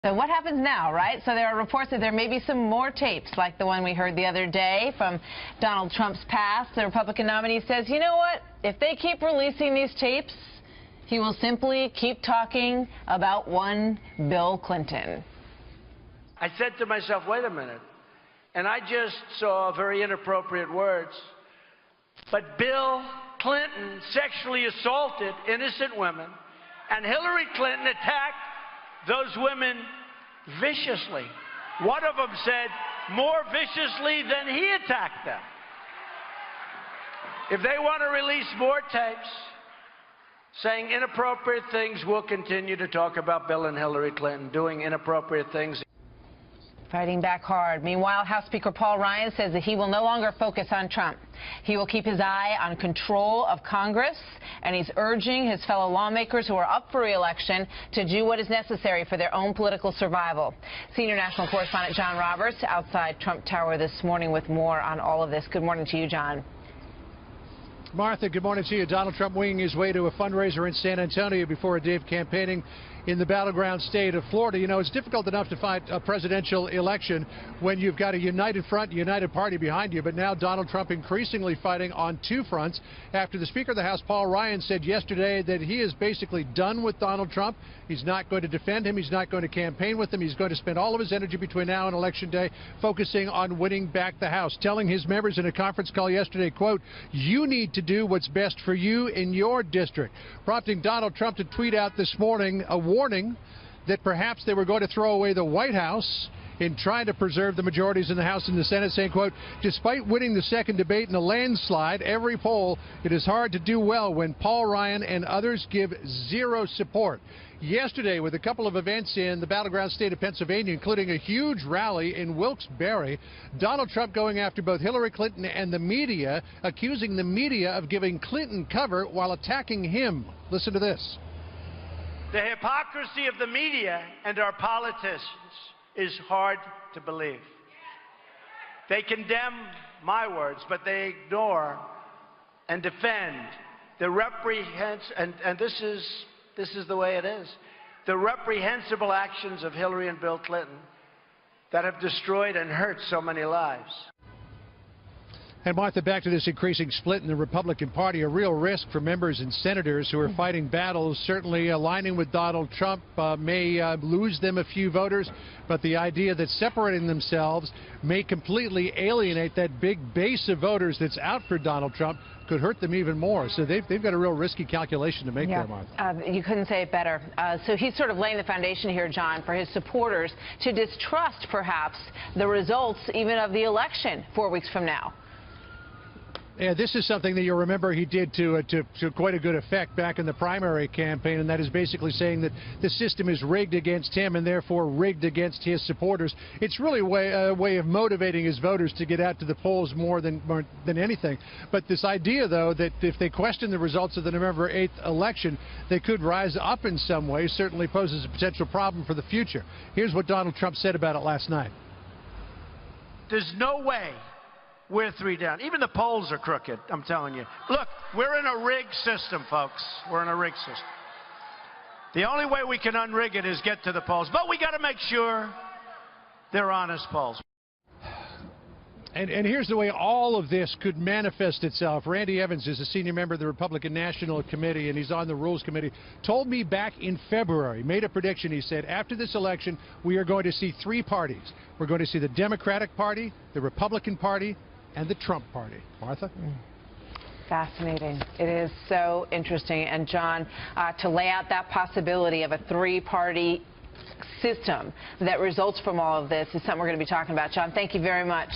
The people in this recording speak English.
So what happens now, right? So there are reports that there may be some more tapes like the one we heard the other day from Donald Trump's past. The Republican nominee says, you know what? If they keep releasing these tapes, he will simply keep talking about one Bill Clinton. I said to myself, wait a minute. And I just saw very inappropriate words. But Bill Clinton sexually assaulted innocent women, and Hillary Clinton attacked those women viciously. One of them said more viciously than he attacked them. If they want to release more tapes saying inappropriate things, we'll continue to talk about Bill and Hillary Clinton doing inappropriate things. Fighting back hard. Meanwhile, House Speaker Paul Ryan says that he will no longer focus on Trump. He will keep his eye on control of Congress, and he's urging his fellow lawmakers who are up for re-election to do what is necessary for their own political survival. Senior national correspondent John Roberts outside Trump Tower this morning with more on all of this. Good morning to you, John. Martha, good morning to you. Donald Trump winging his way to a fundraiser in San Antonio before a day of campaigning in the battleground state of Florida. You know, it's difficult enough to fight a presidential election when you've got a united front, united party behind you. But now Donald Trump increasingly fighting on two fronts after the Speaker of the House, Paul Ryan, said yesterday that he is basically done with Donald Trump. He's not going to defend him. He's not going to campaign with him. He's going to spend all of his energy between now and Election Day focusing on winning back the House, telling his members in a conference call yesterday, quote, "You need to do what's best for you in your district," prompting Donald Trump to tweet out this morning a warning that perhaps they were going to throw away the White House in trying to preserve the majorities in the House and the Senate, saying, quote, "Despite winning the second debate in a landslide, every poll, it is hard to do well when Paul Ryan and others give zero support." Yesterday, with a couple of events in the battleground state of Pennsylvania, including a huge rally in Wilkes-Barre, Donald Trump going after both Hillary Clinton and the media, accusing the media of giving Clinton cover while attacking him. Listen to this. The hypocrisy of the media and our politicians is hard to believe. They condemn my words, but they ignore and defend the and this is the way it is, the reprehensible actions of Hillary and Bill Clinton that have destroyed and hurt so many lives. And Martha, back to this increasing split in the Republican Party, a real risk for members and senators who are fighting battles. Certainly aligning with Donald Trump may lose them a few voters, but the idea that separating themselves may completely alienate that big base of voters that's out for Donald Trump could hurt them even more. So they've got a real risky calculation to make there, Martha. You couldn't say it better. So he's sort of laying the foundation here, John, for his supporters to distrust, perhaps, the results even of the election 4 weeks from now. Yeah, this is something that you'll remember he did to quite a good effect back in the primary campaign, and that is basically saying that the system is rigged against him and therefore rigged against his supporters. It's really a way of motivating his voters to get out to the polls more than anything. But this idea, though, that if they question the results of the November 8th election, they could rise up in some way, certainly poses a potential problem for the future. Here's what Donald Trump said about it last night. There's no way we're 3 down. Even the polls are crooked, I'm telling you. Look, we're in a rigged system, folks. We're in a rigged system. The only way we can unrig it is get to the polls. But we got to make sure they're honest polls. And here's the way all of this could manifest itself. Randy Evans is a senior member of the Republican National Committee, and he's on the Rules Committee, told me back in February, made a prediction. He said, after this election, we are going to see 3 parties. We're going to see the Democratic Party, the Republican Party, and the Trump Party. Martha? Fascinating. It is so interesting. And, John, to lay out that possibility of a 3-party system that results from all of this is something we're going to be talking about. John, thank you very much.